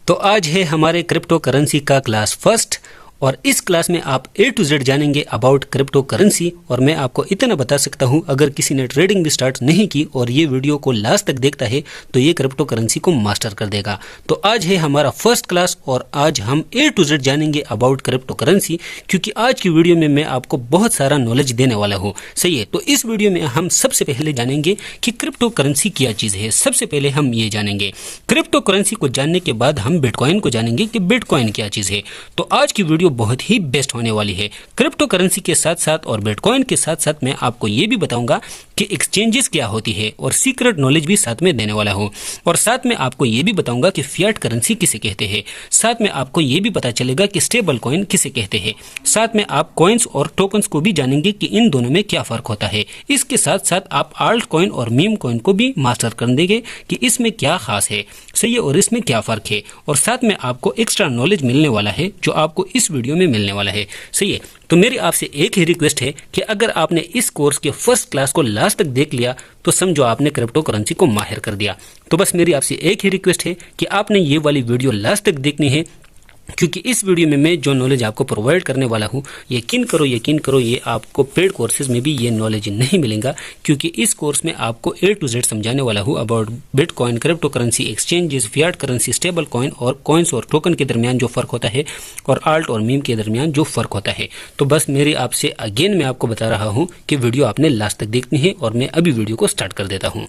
तो आज है हमारे क्रिप्टो करेंसी का क्लास फर्स्ट और इस क्लास में आप A to Z जानेंगे अबाउट क्रिप्टो करेंसी। और मैं आपको इतना बता सकता हूं, अगर किसी ने ट्रेडिंग भी स्टार्ट नहीं की और ये वीडियो को लास्ट तक देखता है तो ये क्रिप्टो करेंसी को मास्टर कर देगा। तो आज है हमारा फर्स्ट क्लास और आज हम A to Z जानेंगे अबाउट क्रिप्टो करेंसी, क्योंकि आज की वीडियो में मैं आपको बहुत सारा नॉलेज देने वाला हूँ। सही है, तो इस वीडियो में हम सबसे पहले जानेंगे कि क्रिप्टो करेंसी क्या चीज़ है। सबसे पहले हम ये जानेंगे क्रिप्टो करेंसी को जानने के बाद हम बिटकॉइन को जानेंगे कि बिटकॉइन क्या चीज़ है। तो आज की वीडियो बहुत ही बेस्ट होने वाली है। क्रिप्टो करेंसी के साथ साथ और बिटकॉइन के साथ साथ मैं आपको ये भी बताऊंगा कि एक्सचेंजेस क्या होती है और सीक्रेट नॉलेज भी साथ में देने वाला हूं। और साथ में आपको ये भी बताऊंगा कि फिएट करेंसी किसे कहते हैं। साथ में आपको ये भी पता चलेगा कि स्टेबल कॉइन किसे कहते हैं। साथ में आप कॉइन्स और टोकन्स को भी जानेंगे कि इन दोनों में क्या फर्क होता है। इसके साथ साथ आप आल्ट कॉइन और मीम कॉइन को भी मास्टर कर देंगे कि इसमें क्या खास है, सही है, और इसमें क्या फर्क है। और साथ में आपको एक्स्ट्रा नॉलेज मिलने वाला है जो आपको इस वीडियो में मिलने वाला है। सही है, तो मेरी आपसे एक ही रिक्वेस्ट है कि अगर आपने इस कोर्स के फर्स्ट क्लास को लास्ट तक देख लिया तो समझो आपने क्रिप्टो करेंसी को माहिर कर दिया। तो बस मेरी आपसे एक ही रिक्वेस्ट है कि आपने ये वाली वीडियो लास्ट तक देखनी है, क्योंकि इस वीडियो में मैं जो नॉलेज आपको प्रोवाइड करने वाला हूँ, यकीन करो ये आपको पेड कोर्सेज में भी ये नॉलेज नहीं मिलेगा। क्योंकि इस कोर्स में आपको A to Z समझाने वाला हूँ about bitcoin, crypto currency, exchanges, fiat currency, stable coin और कॉइन्स और टोकन के दरमियान जो फर्क होता है और आल्ट और मीम के दरमियान जो फर्क होता है। तो बस मेरी आपसे अगेन मैं आपको बता रहा हूँ कि वीडियो आपने लास्ट तक देखनी है और मैं अभी वीडियो को स्टार्ट कर देता हूँ।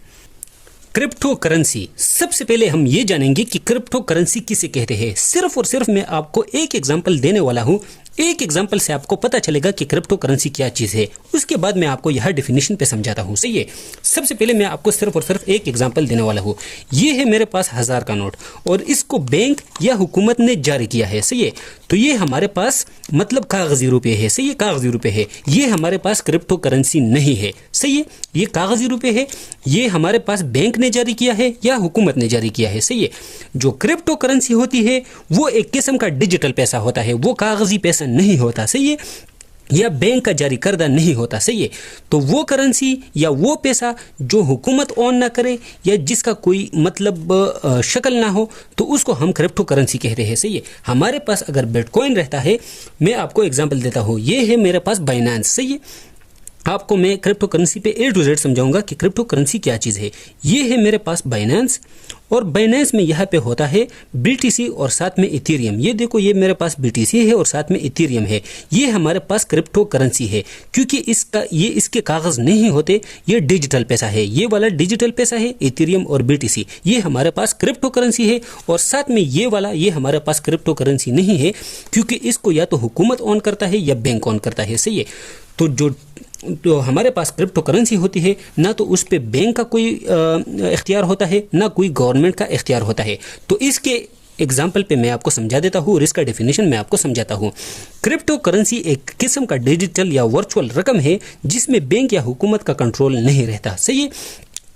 क्रिप्टो करेंसी, सबसे पहले हम ये जानेंगे कि क्रिप्टो करेंसी किसे कहते हैं। सिर्फ और सिर्फ मैं आपको एक एग्जांपल देने वाला हूँ। एक एग्जांपल से आपको पता चलेगा कि क्रिप्टो करेंसी क्या चीज़ है। उसके बाद मैं आपको यह डेफिनेशन पे समझाता हूँ। सही है, सबसे पहले मैं आपको सिर्फ और सिर्फ एक एग्जांपल देने वाला हूँ। ये है मेरे पास 1000 का नोट और इसको बैंक या हुकूमत ने जारी किया है। सही है, तो ये हमारे पास मतलब कागजी रुपये है। सही है, कागजी रुपये है। ये हमारे पास क्रिप्टो करेंसी नहीं है। सही है, ये कागजी रुपये है। ये हमारे पास बैंक ने जारी किया है या हुकूमत ने जारी किया है। सही है, जो क्रिप्टो करेंसी होती है वो एक किस्म का डिजिटल पैसा होता है, वो कागजी पैसा नहीं होता। सही है, या बैंक का जारी करदा नहीं होता। सही है, तो वो करेंसी या वो पैसा जो हुकूमत ऑन ना करे या जिसका कोई मतलब शक्ल ना हो, तो उसको हम क्रिप्टो करेंसी कहते हैं। सही है, हमारे पास अगर बिटकॉइन रहता है, मैं आपको एग्जांपल देता हूँ। ये है मेरे पास बाइनेंस। सही है, आपको मैं क्रिप्टो करेंसी पे A to Z समझाऊंगा कि क्रिप्टो करेंसी क्या चीज़ है। ये है मेरे पास बाइनेंस और बाइनेंस में यहाँ पे होता है BTC और साथ में इथेरियम। ये देखो, ये मेरे पास BTC है और साथ में इथेरियम है। ये हमारे पास क्रिप्टो करेंसी है, क्योंकि इसके कागज़ नहीं होते, ये डिजिटल पैसा है। ये वाला डिजिटल पैसा है, इथेरियम और BTC, ये हमारे पास क्रिप्टो करेंसी है। और साथ में ये वाला, ये हमारे पास क्रिप्टो करेंसी नहीं है, क्योंकि इसको या तो हुकूमत ऑन करता है या बैंक ऑन करता है। सही है, तो हमारे पास क्रिप्टो करेंसी होती है, ना तो उस पर बैंक का कोई इख्तियार होता है, ना कोई गवर्नमेंट का इख्तियार होता है। तो इसके एग्जाम्पल पे मैं आपको समझा देता हूँ और इसका डेफिनेशन मैं आपको समझाता हूँ। क्रिप्टो करेंसी एक किस्म का डिजिटल या वर्चुअल रकम है जिसमें बैंक या हुकूमत का कंट्रोल नहीं रहता। सही है,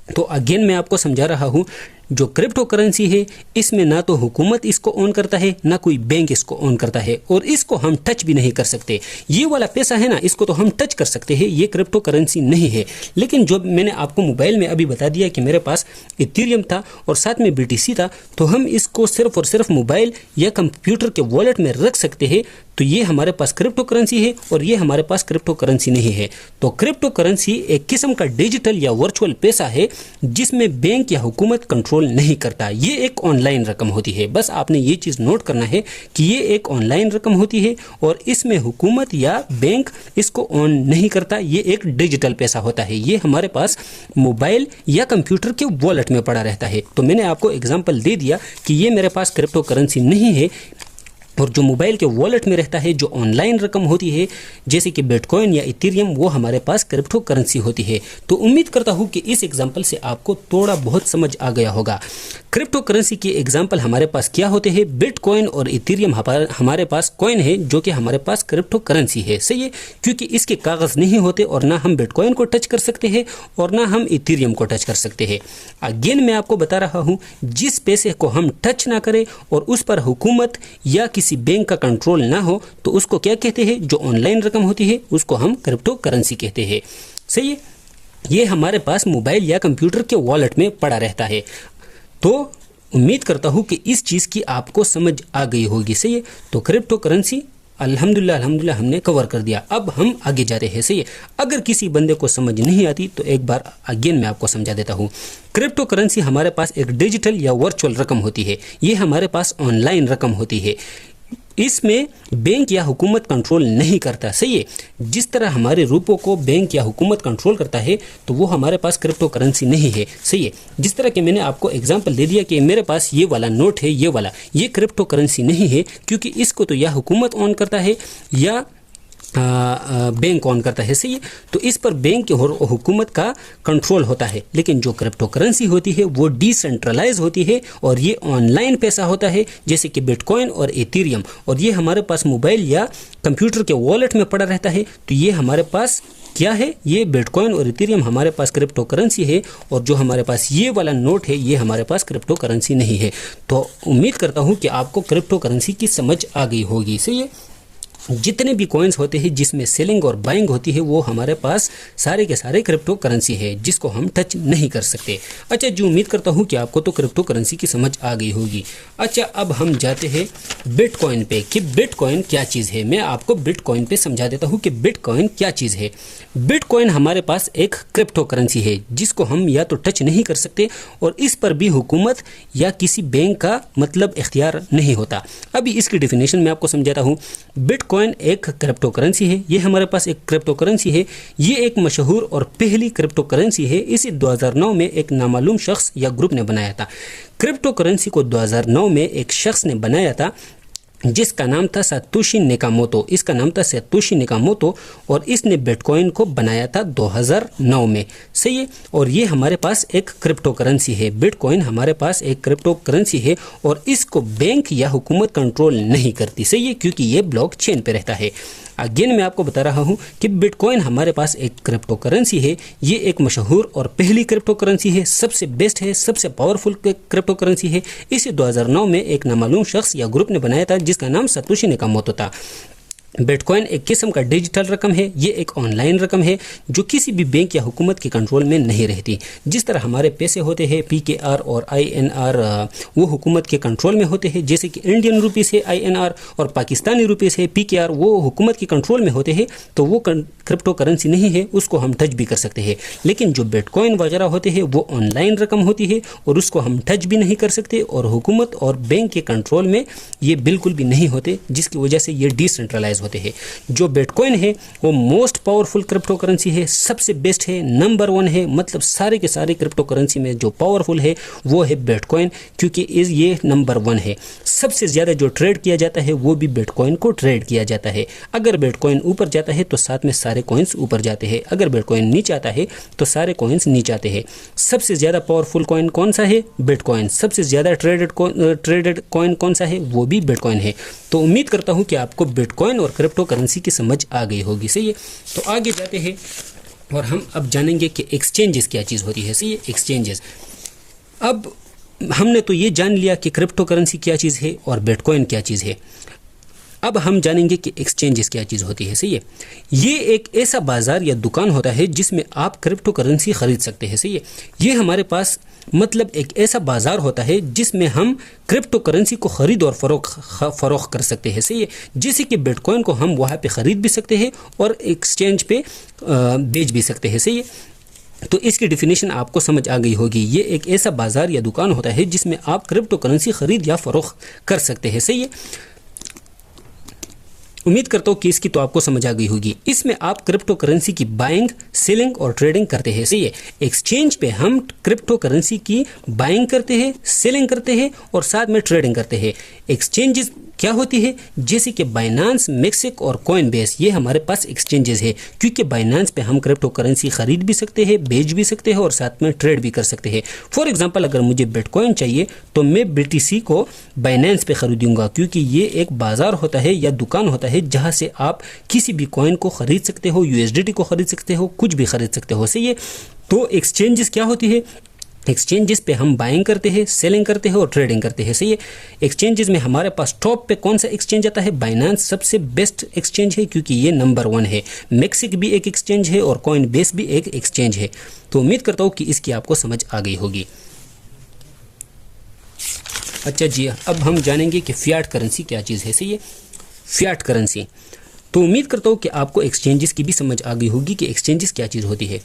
तो अगेन मैं आपको समझा रहा हूँ, जो क्रिप्टो करेंसी है इसमें ना तो हुकूमत इसको ऑन करता है ना कोई बैंक इसको ऑन करता है और इसको हम टच भी नहीं कर सकते। ये वाला पैसा है ना, इसको तो हम टच कर सकते हैं, ये क्रिप्टो करेंसी नहीं है। लेकिन जो मैंने आपको मोबाइल में अभी बता दिया कि मेरे पास इथेरियम था और साथ में BTC था, तो हम इसको सिर्फ और सिर्फ मोबाइल या कंप्यूटर के वॉलेट में रख सकते हैं। तो ये हमारे पास क्रिप्टो करेंसी है और ये हमारे पास क्रिप्टो करेंसी नहीं है। तो क्रिप्टो करेंसी एक किस्म का डिजिटल या वर्चुअल पैसा है जिसमें बैंक या हुकूमत कंट्रोल नहीं करता। ये एक ऑनलाइन रकम होती है। बस आपने ये चीज़ नोट करना है कि ये एक ऑनलाइन रकम होती है और इसमें हुकूमत या बैंक इसको ऑन नहीं करता। ये एक डिजिटल पैसा होता है। ये हमारे पास मोबाइल या कंप्यूटर के वॉलेट में पड़ा रहता है। तो मैंने आपको एग्जांपल दे दिया कि ये मेरे पास क्रिप्टो करेंसी नहीं है और जो मोबाइल के वॉलेट में रहता है, जो ऑनलाइन रकम होती है जैसे कि बिटकॉइन या इथेरियम, वो हमारे पास क्रिप्टो करेंसी होती है। तो उम्मीद करता हूँ कि इस एग्जांपल से आपको थोड़ा बहुत समझ आ गया होगा। क्रिप्टो करेंसी के एग्जांपल हमारे पास क्या होते हैं, बिटकॉइन और इथेरियम हमारे पास कॉइन है जो कि हमारे पास क्रिप्टो करेंसी है। सही है, क्योंकि इसके कागज़ नहीं होते और ना हम बिटकॉइन को टच कर सकते हैं और ना हम इथेरियम को टच कर सकते हैं। अगेन मैं आपको बता रहा हूँ, जिस पैसे को हम टच ना करें और उस पर हुकूमत या किसी बैंक का कंट्रोल ना हो, तो उसको क्या कहते हैं, जो ऑनलाइन रकम होती है उसको हम क्रिप्टो करेंसी कहते हैं। सही है, ये हमारे पास मोबाइल या कंप्यूटर के वॉलेट में पड़ा रहता है। तो उम्मीद करता हूँ कि इस चीज़ की आपको समझ आ गई होगी। सही है, तो क्रिप्टो करेंसी अल्हम्दुलिल्लाह हमने कवर कर दिया। अब हम आगे जाते हैं। सही है, अगर किसी बंदे को समझ नहीं आती तो एक बार अगेन मैं आपको समझा देता हूँ। क्रिप्टो करेंसी हमारे पास एक डिजिटल या वर्चुअल रकम होती है, ये हमारे पास ऑनलाइन रकम होती है। इसमें बैंक या हुकूमत कंट्रोल नहीं करता। सही है, जिस तरह हमारे रुपयों को बैंक या हुकूमत कंट्रोल करता है तो वो हमारे पास क्रिप्टो करेंसी नहीं है। सही है, जिस तरह कि मैंने आपको एग्जांपल दे दिया कि मेरे पास ये वाला नोट है, ये वाला, ये क्रिप्टो करेंसी नहीं है, क्योंकि इसको तो या हुकूमत ऑन करता है या बैंक ऑन करता है। सही है, तो इस पर बैंक और हुकूमत का कंट्रोल होता है। लेकिन जो क्रिप्टो करेंसी होती है वो डिसेंट्रलाइज होती है और ये ऑनलाइन पैसा होता है, जैसे कि बिटकॉइन और इथेरियम, और ये हमारे पास मोबाइल या कंप्यूटर के वॉलेट में पड़ा रहता है। तो ये हमारे पास क्या है, ये बिटकॉइन और इथेरियम हमारे पास क्रिप्टो करेंसी है, और जो हमारे पास ये वाला नोट है ये हमारे पास क्रिप्टो करेंसी नहीं है। तो उम्मीद करता हूँ कि आपको क्रिप्टो करेंसी की समझ आ गई होगी। सही है, जितने भी कॉइन्स होते हैं जिसमें सेलिंग और बाइंग होती है वो हमारे पास सारे के सारे क्रिप्टो करेंसी है, जिसको हम टच नहीं कर सकते। अच्छा जी, उम्मीद करता हूँ कि आपको तो क्रिप्टो करेंसी की समझ आ गई होगी। अच्छा, अब हम जाते हैं बिटकॉइन पे कि बिटकॉइन क्या चीज़ है। मैं आपको बिटकॉइन पे समझा देता हूँ कि बिटकॉइन क्या चीज़ है। बिटकॉइन हमारे पास एक क्रिप्टो करेंसी है जिसको हम या तो टच नहीं कर सकते और इस पर भी हुकूमत या किसी बैंक का मतलब इख्तियार नहीं होता। अभी इसकी डेफिनेशन मैं आपको समझाता हूँ। बिटकॉइन एक क्रिप्टो करेंसी है, ये हमारे पास एक क्रिप्टो करेंसी है। ये एक मशहूर और पहली क्रिप्टो करेंसी है। इसे 2009 में एक नामालूम शख्स या ग्रुप ने बनाया था। क्रिप्टो करेंसी को 2009 में एक शख्स ने बनाया था जिसका नाम था सातोशी नाकामोटो। इसका नाम था सातोशी नाकामोटो और इसने बिटकॉइन को बनाया था 2009 में। सही है, और ये हमारे पास एक क्रिप्टो करेंसी है। बिटकॉइन हमारे पास एक क्रिप्टो करेंसी है और इसको बैंक या हुकूमत कंट्रोल नहीं करती। सही है, क्योंकि ये ब्लॉक चेन पे रहता है। अगेन मैं आपको बता रहा हूँ कि बिटकॉइन हमारे पास एक क्रिप्टो करेंसी है। ये एक मशहूर और पहली क्रिप्टो करेंसी है, सबसे बेस्ट है, सबसे पावरफुल क्रिप्टो करेंसी है। इसे 2009 में एक नामालूम शख्स या ग्रुप ने बनाया था जिसका नाम सातोशी नाकामोटो था। बिटकॉइन एक किस्म का डिजिटल रकम है। ये एक ऑनलाइन रकम है जो किसी भी बैंक या हुकूमत के कंट्रोल में नहीं रहती। जिस तरह हमारे पैसे होते हैं PKR और INR, वो हुकूमत के कंट्रोल में होते हैं। जैसे कि इंडियन रुपीस है INR और पाकिस्तानी रुपीस है PKR, वो हुकूमत के कंट्रोल में होते हैं। तो वो क्रिप्टो करेंसी नहीं है, उसको हम टच भी कर सकते हैं। लेकिन जो बिटकॉइन वगैरह होते हैं वो ऑनलाइन रकम होती है और उसको हम टच भी नहीं कर सकते और हुकूमत और बैंक के कंट्रोल में ये बिल्कुल भी नहीं होते, जिसकी वजह से ये डिसेंट्रलाइज होते हैं। जो बिटकॉइन है वो मोस्ट पावरफुल क्रिप्टो करेंसी है, सबसे बेस्ट है, नंबर 1 है। मतलब सारे के सारे क्रिप्टो करेंसी में जो पावरफुल है वो है बिटकॉइन, क्योंकि ये नंबर 1 है। सबसे ज़्यादा जो ट्रेड किया जाता है वो भी बिटकॉइन को ट्रेड किया जाता है। अगर बिटकॉइन ऊपर जाता है तो साथ में सारे कॉइन्स ऊपर जाते हैं, अगर बिटकॉइन नीचे आता है तो सारे कॉइन्स नीचे आते हैं। सबसे ज़्यादा पावरफुल कॉइन कौन सा है? बिटकॉइन। सबसे ज़्यादा ट्रेडेड कॉइन कौन सा है? वो भी बिटकॉइन है। तो उम्मीद करता हूँ कि आपको बिटकॉइन और क्रिप्टो करेंसी की समझ आ गई होगी। सही है, तो आगे जाते हैं और हम अब जानेंगे कि एक्सचेंजेस क्या चीज़ होती है। सही है, एक्सचेंजेस। अब हमने तो ये जान लिया कि क्रिप्टो करेंसी क्या चीज़ है और बिटकॉइन क्या चीज़ है। अब हम जानेंगे कि एक्सचेंजेस क्या चीज़ होती है। सही है, ये एक ऐसा बाज़ार या दुकान होता है जिसमें आप क्रिप्टो करेंसी ख़रीद सकते हैं। सही है, ये हमारे पास मतलब एक ऐसा बाज़ार होता है जिसमें हम क्रिप्टो करेंसी को ख़रीद और फ़रोख्त कर सकते हैं। सही है, जैसे कि बिटकॉइन को हम वहाँ पे ख़रीद भी सकते हैं और एक्सचेंज पे बेच भी सकते हैं। सही है, तो इसकी डेफिनेशन आपको समझ आ गई होगी। ये एक ऐसा बाज़ार या दुकान होता है जिसमें आप क्रिप्टो करेंसी ख़रीद या फ़रोख्त कर सकते हैं। सही है, उम्मीद करता हूँ कि इसकी तो आपको समझ आ गई होगी। इसमें आप क्रिप्टो करेंसी की बाइंग, सेलिंग और ट्रेडिंग करते हैं। सही है, एक्सचेंज पे हम क्रिप्टो करेंसी की बाइंग करते हैं, सेलिंग करते हैं और साथ में ट्रेडिंग करते हैं। एक्सचेंजेस क्या होती है? जैसे कि बाइनांस, मेक्सिक और कॉइनबेस, ये हमारे पास एक्सचेंजेस है, क्योंकि बाइनांस पे हम क्रिप्टो करेंसी खरीद भी सकते हैं, बेच भी सकते हैं और साथ में ट्रेड भी कर सकते हैं। फॉर एग्जांपल, अगर मुझे बिटकॉइन चाहिए तो मैं BTC को बाइनांस पे खरीदूंगा, क्योंकि ये एक बाजार होता है या दुकान होता है जहाँ से आप किसी भी कॉइन को खरीद सकते हो, USDT को खरीद सकते हो, कुछ भी खरीद सकते हो। सही है, तो एक्सचेंजेस क्या होती है? एक्सचेंजेस पे हम बाइंग करते हैं, सेलिंग करते हैं और ट्रेडिंग करते हैं। सही है, एक्सचेंजेस में हमारे पास टॉप पे कौन सा एक्सचेंज आता है? बाइनांस सबसे बेस्ट एक्सचेंज है क्योंकि ये नंबर 1 है। मेक्सिक भी एक एक्सचेंज है और कॉइनबेस भी एक एक्सचेंज है। तो उम्मीद करता हूँ कि इसकी आपको समझ आ गई होगी। अच्छा जी, अब हम जानेंगे कि फियाट करेंसी क्या चीज़ है। सही है, फियाट करेंसी। तो उम्मीद करता हूँ कि आपको एक्सचेंजेस की भी समझ आ गई होगी कि एक्सचेंजेस क्या चीज़ होती है।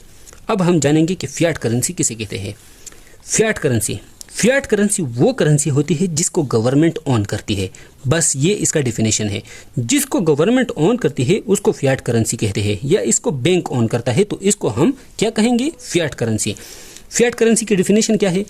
अब हम जानेंगे कि फियाट करेंसी किसे कहते हैं। फियाट करेंसी, फियाट करेंसी वो करेंसी होती है जिसको गवर्नमेंट ऑन करती है। बस ये इसका डिफिनेशन है। जिसको गवर्नमेंट ऑन करती है उसको फियाट करेंसी कहते हैं, या इसको बैंक ऑन करता है तो इसको हम क्या कहेंगे, फियाट करेंसी। फियाट करेंसी की डिफिनेशन क्या है।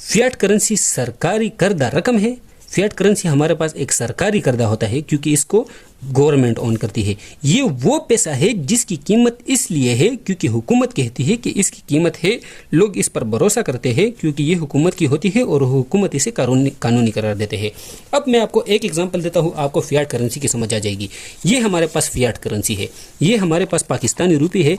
फियाट करेंसी सरकारी करदा रकम है। फियाट करेंसी हमारे पास एक सरकारी करदा होता है क्योंकि इसको गवर्नमेंट ऑन करती है। ये वो पैसा है जिसकी कीमत इसलिए है क्योंकि हुकूमत कहती है कि इसकी कीमत है, लोग इस पर भरोसा करते हैं क्योंकि ये हुकूमत की होती है और हुकूमत इसे कानूनी करार देते हैं। अब मैं आपको एक एग्जांपल देता हूँ, आपको फियाट करेंसी की समझ आ जाएगी। ये हमारे पास फियाट करेंसी है, ये हमारे पास पाकिस्तानी रुपये है।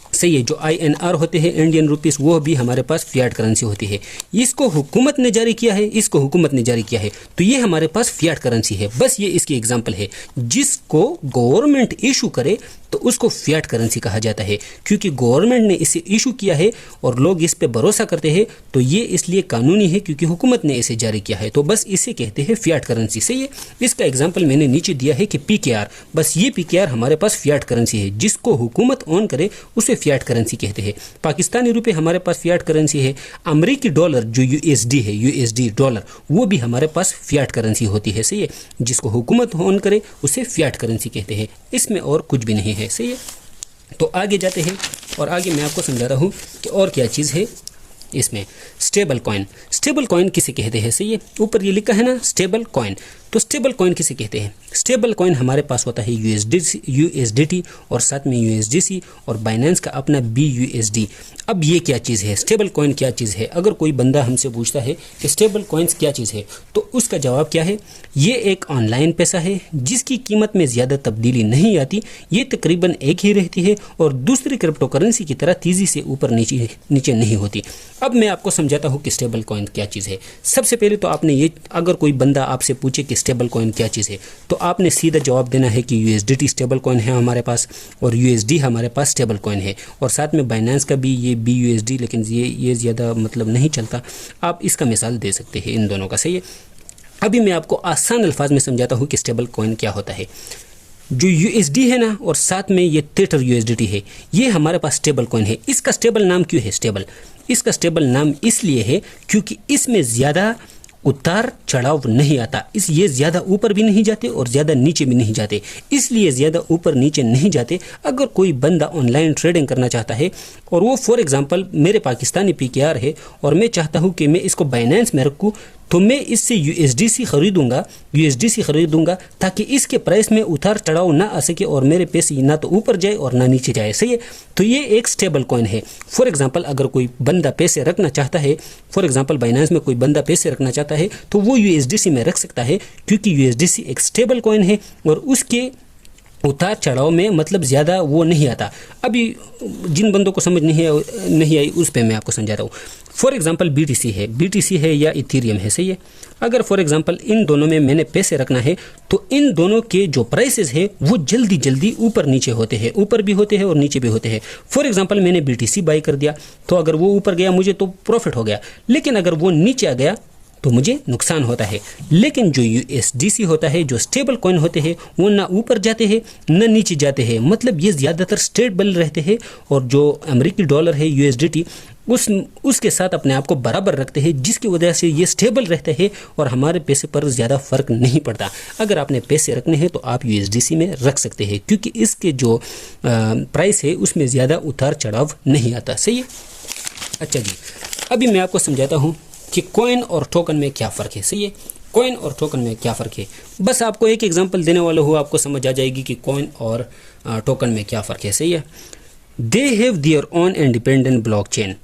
सही है, जो INR होते हैं इंडियन रुपीस, वो भी हमारे पास फियाट करेंसी होती है। इसको हुकूमत ने जारी किया है, इसको हुकूमत ने जारी किया है, तो ये हमारे पास फियाट करेंसी है। बस ये इसकी एग्जांपल है। जिसको गवर्नमेंट इशू करे तो उसको फियाट करेंसी कहा जाता है क्योंकि गवर्नमेंट ने इसे इशू किया है और लोग इस पे भरोसा करते हैं, तो ये इसलिए कानूनी है क्योंकि हुकूमत ने इसे जारी किया है, तो बस इसे कहते हैं फियाट करेंसी। सही है, इसका एग्जांपल मैंने नीचे दिया है कि PKR, बस ये PKR हमारे पास फियाट करेंसी है। जिसको हुकूमत ऑन करे उसे फियाट करेंसी कहते हैं। पाकिस्तानी रुपये हमारे पास फियाट करेंसी है। अमेरिकी डॉलर जो USD है, USD डॉलर, वो भी हमारे पास फियाट करेंसी होती है। सही है, जिसको हुकूमत ऑन करे उसे फियाट करेंसी कहते हैं, इसमें और कुछ भी नहीं है। सही है, तो आगे जाते हैं और आगे मैं आपको समझाता हूँ कि और क्या चीज़ है इसमें। स्टेबल कॉइन, स्टेबल कॉइन किसे कहते हैं। सही है, ऊपर ये लिखा है ना स्टेबल कॉइन, तो स्टेबल कॉइन किसे कहते हैं। स्टेबल कॉइन हमारे पास होता है USDT और साथ में USDC और बाइनेंस का अपना BUSD। अब ये क्या चीज़ है, स्टेबल कॉइन क्या चीज़ है। अगर कोई बंदा हमसे पूछता है कि स्टेबल कॉइन्स क्या चीज़ है, तो उसका जवाब क्या है, ये एक ऑनलाइन पैसा है जिसकी कीमत में ज़्यादा तब्दीली नहीं आती, ये तकरीबन एक ही रहती है और दूसरी क्रिप्टो करेंसी की तरह तेज़ी से ऊपर नीचे नहीं होती। अब मैं आपको समझाता हूँ कि स्टेबल कॉइन क्या चीज़ है। सबसे पहले तो आपने ये, अगर कोई बंदा आपसे पूछे कि स्टेबल कॉइन क्या चीज़ है, तो आपने सीधा जवाब देना है कि USDT स्टेबल कॉइन है हमारे पास और USD हमारे पास स्टेबल कॉइन है, और साथ में बाइनेंस का भी ये BUSD, लेकिन ये ज़्यादा मतलब नहीं चलता। आप इसका मिसाल दे सकते हैं इन दोनों का। सही है, अभी मैं आपको आसान अल्फाज में समझाता हूँ कि स्टेबल कॉइन क्या होता है। जो USD है ना और साथ में ये Tether USDT है, ये हमारे पास स्टेबल कॉइन है। इसका स्टेबल नाम क्यों है स्टेबल, इसका स्टेबल नाम इसलिए है क्योंकि इसमें ज़्यादा उतार चढ़ाव नहीं आता। ये ज़्यादा ऊपर भी नहीं जाते और ज़्यादा नीचे भी नहीं जाते, इसलिए ज़्यादा ऊपर नीचे नहीं जाते। अगर कोई बंदा ऑनलाइन ट्रेडिंग करना चाहता है और वो फॉर एग्जांपल मेरे पाकिस्तानी PKR है और मैं चाहता हूँ कि मैं इसको बाइनेंस में रखूँ, तो मैं इससे USDC खरीदूंगा ताकि इसके प्राइस में उतार चढ़ाव ना आ सके और मेरे पैसे ना तो ऊपर जाए और ना नीचे जाए। सही है, तो ये एक स्टेबल कॉइन है। फॉर एग्जांपल अगर कोई बंदा पैसे रखना चाहता है, फॉर एग्जांपल बाइनेंस में कोई बंदा पैसे रखना चाहता है तो वो USDC में रख सकता है क्योंकि USDC एक स्टेबल कॉइन है और उसके उतार चढ़ाव में मतलब ज़्यादा वो नहीं आता। अभी जिन बंदों को समझ नहीं आई उस पे मैं आपको समझाता हूँ। फॉर एग्जांपल BTC है या इथेरियम है। सही है, अगर फॉर एग्जांपल इन दोनों में मैंने पैसे रखना है तो इन दोनों के जो प्राइसेस है वो जल्दी ऊपर नीचे होते हैं, ऊपर भी होते हैं और नीचे भी होते हैं। फॉर एग्जांपल मैंने BTC बाई कर दिया तो अगर वो ऊपर गया मुझे तो प्रॉफिट हो गया, लेकिन अगर वो नीचे आ गया तो मुझे नुकसान होता है। लेकिन जो USDC होता है, जो स्टेबल कॉइन होते हैं, वो ना ऊपर जाते हैं ना नीचे जाते हैं, मतलब ये ज़्यादातर स्टेबल रहते हैं। और जो अमेरिकी डॉलर है USDT उसके साथ अपने आप को बराबर रखते हैं, जिसकी वजह से ये स्टेबल रहते हैं और हमारे पैसे पर ज़्यादा फ़र्क नहीं पड़ता। अगर आपने पैसे रखने हैं तो आप USDC में रख सकते हैं क्योंकि इसके जो प्राइस है उसमें ज़्यादा उतार चढ़ाव नहीं आता। सही है, अच्छा जी, अभी मैं आपको समझाता हूँ कि कॉइन और टोकन में क्या फ़र्क है। सही है, कॉइन और टोकन में क्या फ़र्क है, बस आपको एक एग्जांपल देने वाला हूँ, आपको समझ आ जाएगी कि कॉइन और टोकन में क्या फ़र्क है। सही है, they have their own independent blockchain.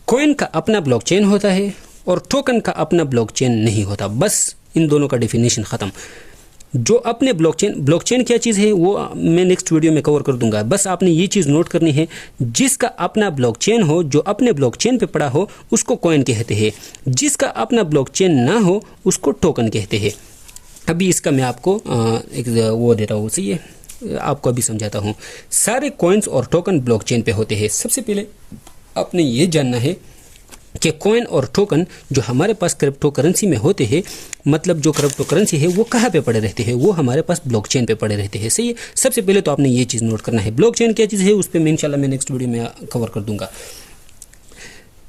Coin का अपना ब्लॉकचेन होता है और टोकन का अपना ब्लॉकचेन नहीं होता। बस इन दोनों का डेफिनेशन ख़त्म। जो अपने ब्लॉकचेन क्या चीज़ है वो मैं नेक्स्ट वीडियो में कवर कर दूंगा। बस आपने ये चीज़ नोट करनी है, जिसका अपना ब्लॉकचेन हो, जो अपने ब्लॉकचेन पे पड़ा हो, उसको कॉइन कहते हैं। जिसका अपना ब्लॉकचेन ना हो उसको टोकन कहते हैं। अभी इसका मैं आपको एक वो देता हूँ। सही है, आपको अभी समझाता हूँ। सारे कॉइन्स और टोकन ब्लॉकचेन पे होते हैं। सबसे पहले आपने ये जानना है कि कॉइन और टोकन जो हमारे पास क्रिप्टो करेंसी में होते हैं, मतलब जो क्रिप्टो करेंसी है वो कहाँ पे पड़े रहते हैं, वो हमारे पास ब्लॉकचेन पे पड़े रहते हैं। सही है। सबसे पहले तो आपने ये चीज़ नोट करना है, ब्लॉकचेन क्या चीज़ है उस पर मैं इंशाल्लाह मैं नेक्स्ट वीडियो में कवर कर दूंगा।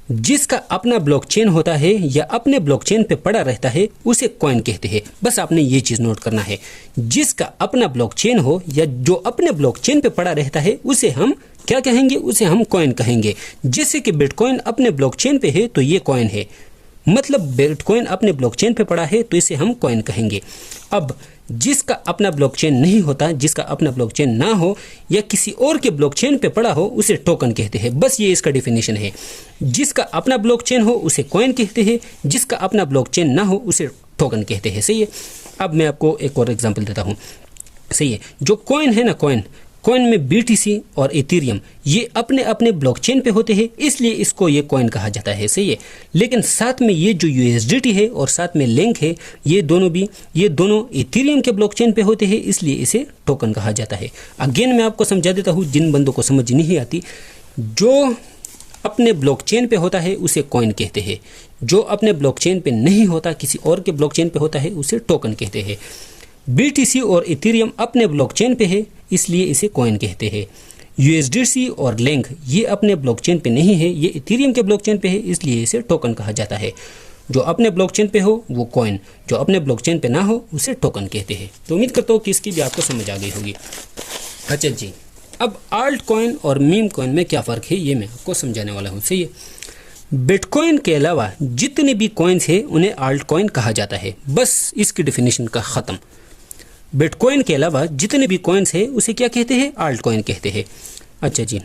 जिसका अपना ब्लॉकचेन होता है या अपने ब्लॉकचेन पे पड़ा रहता है उसे कॉइन कहते हैं। बस आपने ये चीज़ नोट करना है, जिसका अपना ब्लॉकचेन हो या जो अपने ब्लॉकचेन पे पड़ा रहता है उसे हम क्या कहेंगे, उसे हम कॉइन कहेंगे। जैसे कि बिटकॉइन अपने ब्लॉकचेन पे है तो ये कॉइन है, मतलब बिटकॉइन अपने ब्लॉकचेन पे पड़ा है तो इसे हम कॉइन कहेंगे। अब जिसका अपना ब्लॉकचेन नहीं होता, जिसका अपना ब्लॉकचेन ना हो या किसी और के ब्लॉकचेन पे पड़ा हो उसे टोकन कहते हैं। बस ये इसका डेफिनेशन है। जिसका अपना ब्लॉकचेन हो उसे कॉइन कहते हैं, जिसका अपना ब्लॉकचेन ना हो उसे टोकन कहते हैं। सही है। अब मैं आपको एक और एग्जांपल देता हूँ। सही है। जो कॉइन है ना, कॉइन में BTC और इथेरियम ये अपने अपने ब्लॉकचेन पे होते हैं, इसलिए इसको ये कॉइन कहा जाता है। सही है। लेकिन साथ में ये जो USDT है और साथ में लिंक है, ये दोनों इथेरियम के ब्लॉकचेन पे होते हैं, इसलिए इसे टोकन कहा जाता है। अगेन मैं आपको समझा देता हूँ जिन बंदों को समझ नहीं आती, जो अपने ब्लॉकचेन पे होता है उसे कॉइन कहते हैं, जो अपने ब्लॉकचेन पे नहीं होता किसी और के ब्लॉकचेन पे होता है उसे टोकन कहते हैं। BTC और इथेरियम अपने ब्लॉकचेन पे है इसलिए इसे कॉइन कहते हैं। USDC और लिंक ये अपने ब्लॉकचेन पे नहीं है, ये इथेरियम के ब्लॉकचेन पे है, इसलिए इसे टोकन कहा जाता है। जो अपने ब्लॉकचेन पे हो वो कॉइन, जो अपने ब्लॉकचेन पे ना हो उसे टोकन कहते हैं। तो उम्मीद करता हूँ कि इसकी भी आपको समझ आ गई होगी। अच्छा जी, अब आल्ट कॉइन और मीम कॉइन में क्या फ़र्क है ये मैं आपको समझाने वाला हूँ। सही है। बिटकॉइन के अलावा जितने भी कॉइन्स हैं उन्हें आल्ट कॉइन कहा जाता है। बस इसकी डेफिनेशन का ख़त्म। बिटकॉइन के अलावा जितने भी कॉइन्स हैं उसे क्या कहते हैं, आल्ट कॉइन कहते हैं। अच्छा जी,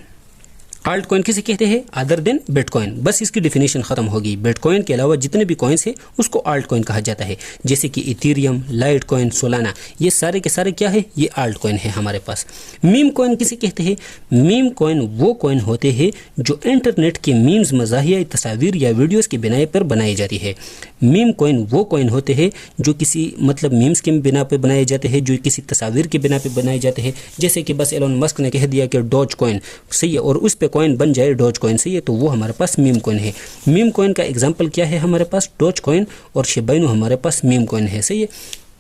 आल्ट कॉइन किसे कहते हैं, अदर देन बिटकॉइन। बस इसकी डेफिनेशन खत्म होगी। बिटकॉइन के अलावा जितने भी कॉइन्स हैं उसको आल्ट कॉइन कहा जाता है। जैसे कि इथेरियम, लाइट कॉइन, सोलाना, ये सारे के सारे क्या है, ये आल्ट कॉइन है हमारे पास। मीम कॉइन किसे कहते हैं, मीम कॉइन वो कॉइन होते हैं जो इंटरनेट के मीम्स, मज़ाहिया, तस्वीर या वीडियोज़ की बिना पर बनाई जाती है। मीम कॉइन वो कॉइन होते हैं जो किसी मतलब मीम्स के बिना पे बनाए जाते हैं, जो किसी तस्वीर के बिना पे बनाए जाते हैं। जैसे कि बस एलोन मस्क ने कह दिया कि डॉज कॉइन, सही है, और उस पे कॉइन बन जाए डॉज कॉइन, सही है, तो वो हमारे पास मीम कॉइन है। मीम कॉइन का एग्जांपल क्या है हमारे पास, डॉज कॉइन और शिबा इनू हमारे पास मीम कॉइन है। सही है।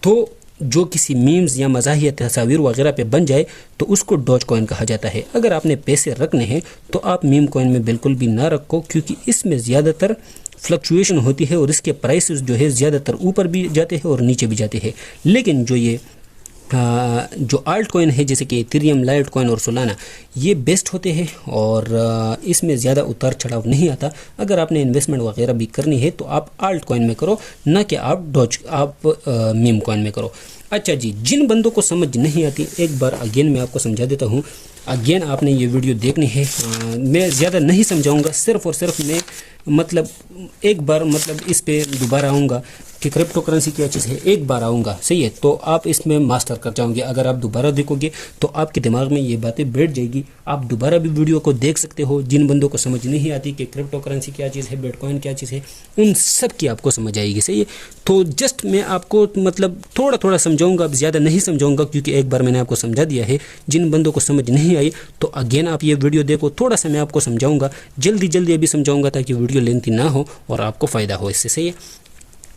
तो जो किसी मीम्स या मज़ाहिया तस्वीर वगैरह पे बन जाए तो उसको डॉज कॉइन कहा जाता है। अगर आपने पैसे रखने हैं तो आप मीम कॉइन में बिल्कुल भी ना रखो, क्योंकि इसमें ज़्यादातर फ्लक्चुएशन होती है और इसके प्राइसेस जो है ज़्यादातर ऊपर भी जाते हैं और नीचे भी जाते हैं। लेकिन जो आल्ट कॉइन है जैसे कि इथेरियम, लाइट कॉइन और सोलाना, ये बेस्ट होते हैं और इसमें ज़्यादा उतार चढ़ाव नहीं आता। अगर आपने इन्वेस्टमेंट वगैरह भी करनी है तो आप आल्ट कॉइन में करो, ना कि आप मीम कॉइन में करो। अच्छा जी, जिन बंदों को समझ नहीं आती एक बार अगेन मैं आपको समझा देता हूँ। अगेन आपने ये वीडियो देखनी है। मैं ज़्यादा नहीं समझाऊंगा, सिर्फ और सिर्फ मैं मतलब एक बार मतलब इस पे दोबारा आऊँगा कि क्रिप्टो करेंसी क्या चीज़ है, एक बार आऊँगा। सही है। तो आप इसमें मास्टर कर जाओगे। अगर आप दोबारा देखोगे तो आपके दिमाग में ये बातें बैठ जाएगी। आप दोबारा भी वीडियो को देख सकते हो। जिन बंदों को समझ नहीं आती कि क्रिप्टो करेंसी क्या चीज़ है, बिटकॉइन क्या चीज़ है, उन सब की आपको समझ आएगी। सही है। तो जस्ट मैं आपको मतलब थोड़ा थोड़ा समझाऊंगा, अब ज़्यादा नहीं समझाऊंगा, क्योंकि एक बार मैंने आपको समझा दिया है। जिन बंदों को समझ नहीं आई तो अगेन आप ये वीडियो देखो, थोड़ा सा मैं आपको समझाऊंगा, जल्दी अभी समझाऊंगा ताकि वीडियो लेंथी ना हो और आपको फ़ायदा हो इससे। सही है।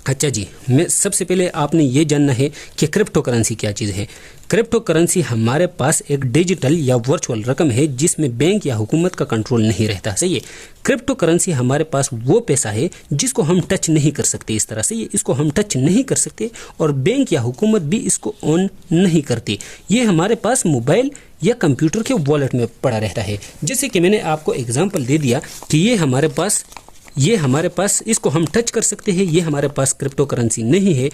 अच्छा जी, मैं सबसे पहले आपने ये जानना है कि क्रिप्टो करेंसी क्या चीज़ है। क्रिप्टो करेंसी हमारे पास एक डिजिटल या वर्चुअल रकम है जिसमें बैंक या हुकूमत का कंट्रोल नहीं रहता। सही है। क्रिप्टो करेंसी हमारे पास वो पैसा है जिसको हम टच नहीं कर सकते इस तरह से, इसको हम टच नहीं कर सकते और बैंक या हुकूमत भी इसको ऑन नहीं करती। ये हमारे पास मोबाइल या कंप्यूटर के वॉलेट में पड़ा रहता है। जैसे कि मैंने आपको एग्जांपल दे दिया कि ये हमारे पास इसको हम टच कर सकते हैं। ये हमारे पास क्रिप्टो करेंसी नहीं है।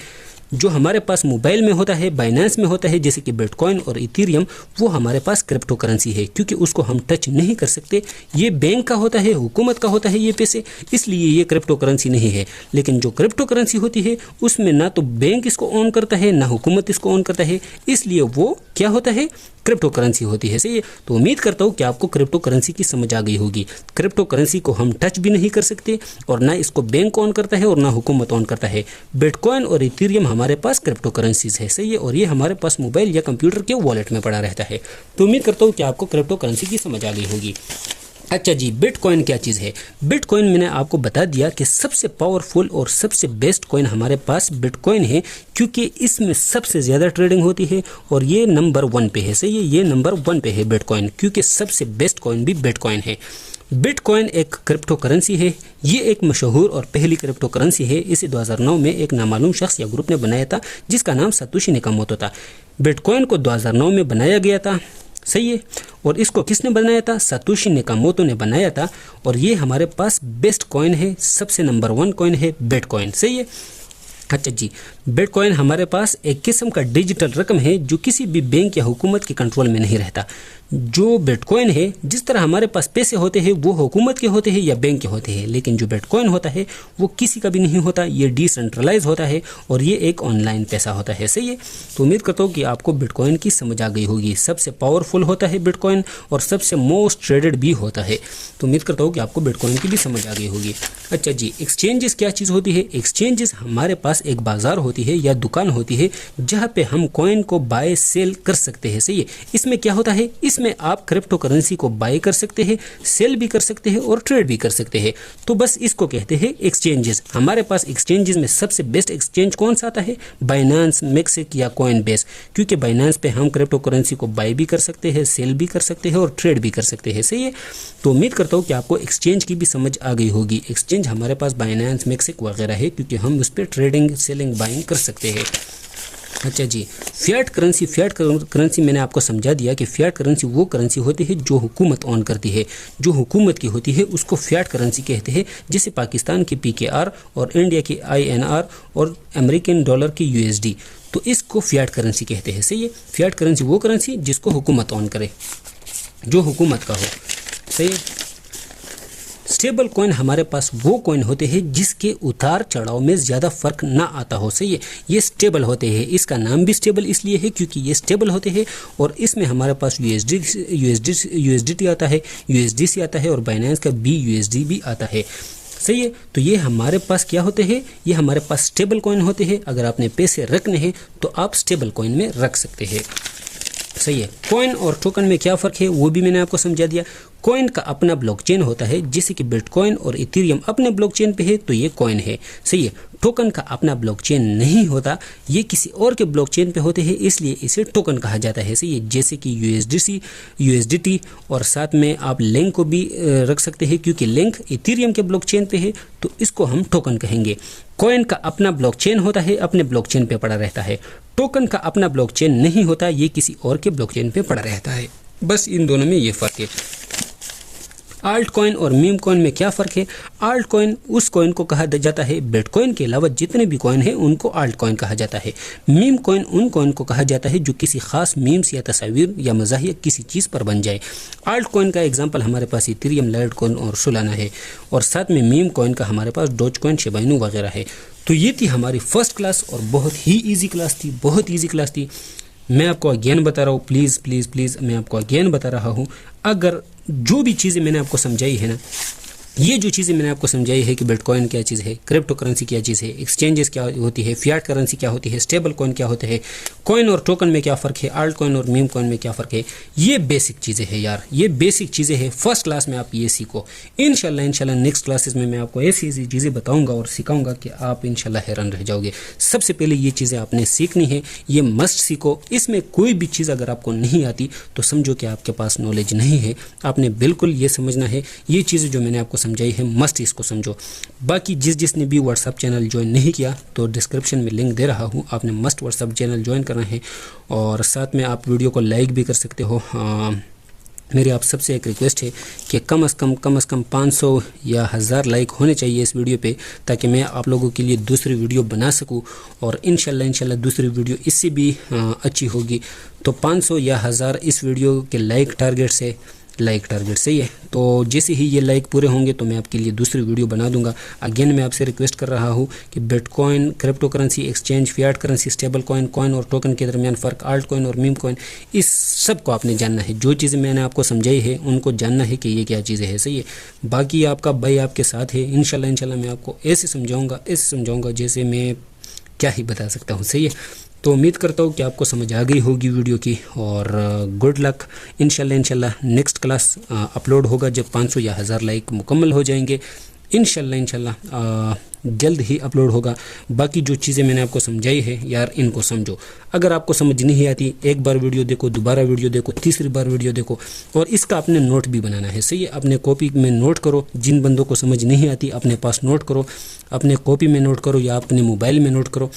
जो हमारे पास मोबाइल में होता है, बाइनेंस में होता है, जैसे कि बिटकॉइन और इथेरियम, वो हमारे पास क्रिप्टो करेंसी है, क्योंकि उसको हम टच नहीं कर सकते। ये बैंक का होता है, हुकूमत का होता है ये पैसे, इसलिए ये क्रिप्टो करेंसी नहीं है। लेकिन जो क्रिप्टो करेंसी होती है उसमें ना तो बैंक इसको ऑन करता है ना हुकूमत इसको ऑन करता है, इसलिए वो क्या होता है, क्रिप्टो करेंसी होती है। सही है। तो उम्मीद करता हूँ कि आपको क्रिप्टो करेंसी की समझ आ गई होगी। क्रिप्टो करेंसी को हम टच भी नहीं कर सकते और ना इसको बैंक ऑन करता है और ना हुकूमत ऑन करता है। बिटकॉइन और इथेरियम हमारे पास क्रिप्टो करेंसीज है। सही है। और ये हमारे पास मोबाइल या कंप्यूटर के वॉलेट में पड़ा रहता है। तो उम्मीद करता हूँ कि आपको क्रिप्टो करेंसी की समझ आ गई होगी। अच्छा जी, बिटकॉइन क्या चीज़ है? बिटकॉइन मैंने आपको बता दिया कि सबसे पावरफुल और सबसे बेस्ट कॉइन हमारे पास बिटकॉइन है, क्योंकि इसमें सबसे ज़्यादा ट्रेडिंग होती है और ये नंबर 1 पे है। सही है, ये नंबर 1 पे है बिटकॉइन, क्योंकि सबसे बेस्ट कॉइन भी बिटकॉइन है। बिटकॉइन एक क्रिप्टो करेंसी है। ये एक मशहूर और पहली क्रिप्टो करेंसी है। इसे 2009 में एक नामालूम शख्स या ग्रुप ने बनाया था, जिसका नाम सातोशी नाकामोटो था। बिटकॉइन को 2009 में बनाया गया था। सही है, और इसको किसने बनाया था? सातोशी नाकामोटो ने बनाया था। और ये हमारे पास बेस्ट कॉइन है, सबसे नंबर 1 कॉइन है बिटकॉइन। सही है। अच्छा जी, बिटकॉइन हमारे पास एक किस्म का डिजिटल रकम है जो किसी भी बैंक या हुकूमत के कंट्रोल में नहीं रहता। जो बिटकॉइन है, जिस तरह हमारे पास पैसे होते हैं वो हुकूमत के होते हैं या बैंक के होते हैं, लेकिन जो बिटकॉइन होता है वो किसी का भी नहीं होता। ये डिसेंट्रलाइज होता है और ये एक ऑनलाइन पैसा होता है। सही है, तो उम्मीद करता हूँ कि आपको बिटकॉइन की समझ आ गई होगी। सबसे पावरफुल होता है बिटकॉइन और सबसे मोस्ट ट्रेडेड भी होता है। तो उम्मीद करता हूँ कि आपको बिटकॉइन की भी समझ आ गई होगी। अच्छा जी, एक्सचेंजेस क्या चीज़ होती है? एक्सचेंजेस हमारे पास एक बाजार होती है या दुकान होती है जहाँ पे हम कॉइन को बाय सेल कर सकते हैं। सही है, इसमें क्या होता है? इसमें आप क्रिप्टो करेंसी को बाय कर सकते हैं, सेल भी कर सकते हैं और ट्रेड भी कर सकते हैं। तो बस इसको कहते हैं एक्सचेंजेस। हमारे पास एक्सचेंजेस में सबसे बेस्ट एक्सचेंज कौन सा आता है? बाइनेंस, मेक्सिक या कॉइनबेस, क्योंकि बाइनेंस पे हम क्रिप्टो करेंसी को बाय भी कर सकते हैं, सेल भी कर सकते हैं और ट्रेड भी कर सकते हैं। सही है, तो उम्मीद करता हूँ कि आपको एक्सचेंज की भी समझ आ गई होगी। एक्सचेंज हमारे पास बाइनेंस, मेक्सिक वगैरह है, क्योंकि हम उस पर ट्रेडिंग, सेलिंग, बाइंग कर सकते हैं। अच्छा जी, फिएट करेंसी। फिएट करेंसी मैंने आपको समझा दिया कि फिएट करेंसी वो करेंसी होती है जो हुकूमत ऑन करती है। जो हुकूमत की होती है उसको फिएट करेंसी कहते हैं, जैसे पाकिस्तान की PKR और इंडिया की INR और अमेरिकन डॉलर की USD। तो इसको फिएट करेंसी कहते हैं। सही है, फिएट करेंसी वो करेंसी जिसको हुकूमत ऑन करे, जो हुकूमत का हो। सही है। स्टेबल कॉइन हमारे पास वो कॉइन होते हैं जिसके उतार चढ़ाव में ज़्यादा फर्क ना आता हो। सही है, ये स्टेबल होते हैं। इसका नाम भी स्टेबल इसलिए है क्योंकि ये स्टेबल होते हैं और इसमें हमारे पास USDT आता है, USDC आता है और बाइनेंस का BUSD भी आता है। सही है, तो ये हमारे पास क्या होते हैं? ये हमारे पास स्टेबल कॉइन होते हैं। अगर आपने पैसे रखने हैं तो आप स्टेबल कॉइन में रख सकते हैं। सही है। कॉइन और टोकन में क्या फ़र्क है वो भी मैंने आपको समझा दिया। कॉइन का अपना ब्लॉकचेन होता है, जैसे कि बिटकॉइन और इथेरियम अपने ब्लॉकचेन पे है तो ये कॉइन है। सही है। टोकन का अपना ब्लॉकचेन नहीं होता, ये किसी और के ब्लॉकचेन पे होते हैं, इसलिए इसे टोकन कहा जाता है। सही है, जैसे कि USDT और साथ में आप लिंक को भी रख सकते हैं, क्योंकि लिंक इथेरियम के ब्लॉकचेन पे है तो इसको हम टोकन कहेंगे। कॉइन का अपना ब्लॉकचेन होता है, अपने ब्लॉकचेन पे पड़ा रहता है। टोकन का अपना ब्लॉकचेन नहीं होता, ये किसी और के ब्लॉकचेन पे पड़ा रहता है। बस इन दोनों में ये फ़र्क है। आल्ट कॉइन और मीम कॉइन में क्या फ़र्क है? आल्ट कॉइन उस कॉइन को कहा जाता है, बिटकॉइन के अलावा जितने भी कॉइन हैं उनको आल्ट कॉइन कहा जाता है। मीम कॉइन उन कॉइन को कहा जाता है जो किसी खास मीम्स या तस्वीर या मज़ाहिया किसी चीज़ पर बन जाए। आल्ट कॉइन का एग्जांपल हमारे पास इथेरियम, लाइट कॉइन और सोलाना है, और साथ में मीम कॉइन का हमारे पास डॉज कॉइन, शिबा इनू वगैरह है। तो ये थी हमारी फर्स्ट क्लास और बहुत ही ईजी क्लास थी, बहुत ईजी क्लास थी। मैं आपको अगेन बता रहा हूँ, प्लीज़ प्लीज़ प्लीज़ मैं आपको अगेन बता रहा हूँ, अगर जो भी चीज़ें मैंने आपको समझाई है ना, ये जो चीज़ें मैंने आपको समझाई है कि बिटकॉइन क्या चीज़ है, क्रिप्टो करेंसी क्या चीज़ है, एक्सचेंजेस क्या होती है, फिएट करेंसी क्या होती है, स्टेबल कॉइन क्या होते हैं, कॉइन और टोकन में क्या फ़र्क है, आल्ट कॉइन और मीम कॉइन में क्या फ़र्क है, ये बेसिक चीज़ें हैं यार, ये बेसिक चीज़ें हैं। फर्स्ट क्लास में आप ये सीखो। इंशाल्लाह नेक्स्ट क्लासेस में मैं आपको ऐसी ऐसी चीज़ें बताऊँगा और सिखाऊँगा कि आप इंशाल्लाह हैरान रह जाओगे। सबसे पहले ये चीज़ें आपने सीखनी है, ये मस्ट सीखो। इसमें कोई भी चीज़ अगर आपको नहीं आती तो समझो कि आपके पास नॉलेज नहीं है। आपने बिल्कुल ये समझना है, ये चीज़ें जो मैंने आपको समझाई है मस्ट इसको समझो। बाकी जिसने भी व्हाट्सअप चैनल ज्वाइन नहीं किया तो डिस्क्रिप्शन में लिंक दे रहा हूँ, आपने मस्ट व्हाट्सअप चैनल ज्वाइन करना है, और साथ में आप वीडियो को लाइक भी कर सकते हो। मेरी आप सबसे एक रिक्वेस्ट है कि कम से कम 500 या 1000 लाइक होने चाहिए इस वीडियो पे, ताकि मैं आप लोगों के लिए दूसरी वीडियो बना सकूं, और इंशाल्लाह दूसरी वीडियो इससे भी अच्छी होगी। तो 500 या 1000 इस वीडियो के लाइक टारगेट सही है। तो जैसे ही ये लाइक पूरे होंगे तो मैं आपके लिए दूसरी वीडियो बना दूंगा। अगेन मैं आपसे रिक्वेस्ट कर रहा हूँ कि bitcoin, crypto currency, exchange, fiat currency, stable coin, coin और टोकन के दरमियान फ़र्क, आल्ट कॉइन और मीम कॉइन, इस सब को आपने जानना है। जो चीज़ें मैंने आपको समझाई है उनको जानना है कि ये क्या चीज़ें हैं। सही है, बाकी आपका भाई आपके साथ है। इंशाल्लाह मैं आपको ऐसे समझाऊँगा जैसे मैं क्या ही बता सकता हूँ। सही है, तो उम्मीद करता हूँ कि आपको समझ आ गई होगी वीडियो की, और गुड लक। इंशाल्लाह नेक्स्ट क्लास अपलोड होगा जब 500 या 1000 लाइक मुकम्मल हो जाएंगे। इंशाल्लाह जल्द ही अपलोड होगा। बाकी जो चीज़ें मैंने आपको समझाई है यार, इनको समझो। अगर आपको समझ नहीं आती, एक बार वीडियो देखो, दोबारा वीडियो देखो, तीसरी बार वीडियो देखो, और इसका अपने नोट भी बनाना है। सही है, अपने कॉपी में नोट करो। जिन बंदों को समझ नहीं आती अपने पास नोट करो, अपने कॉपी में नोट करो या अपने मोबाइल में नोट करो।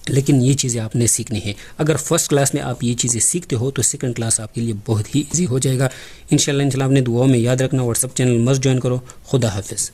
लेकिन ये चीज़ें आपने सीखनी है। अगर फर्स्ट क्लास में आप ये चीज़ें सीखते हो तो सेकंड क्लास आपके लिए बहुत ही ईजी हो जाएगा। इंशाल्लाह आपने दुआओं में याद रखना। व्हाट्सअप चैनल मस्ट ज्वाइन करो। खुदा हाफिज़।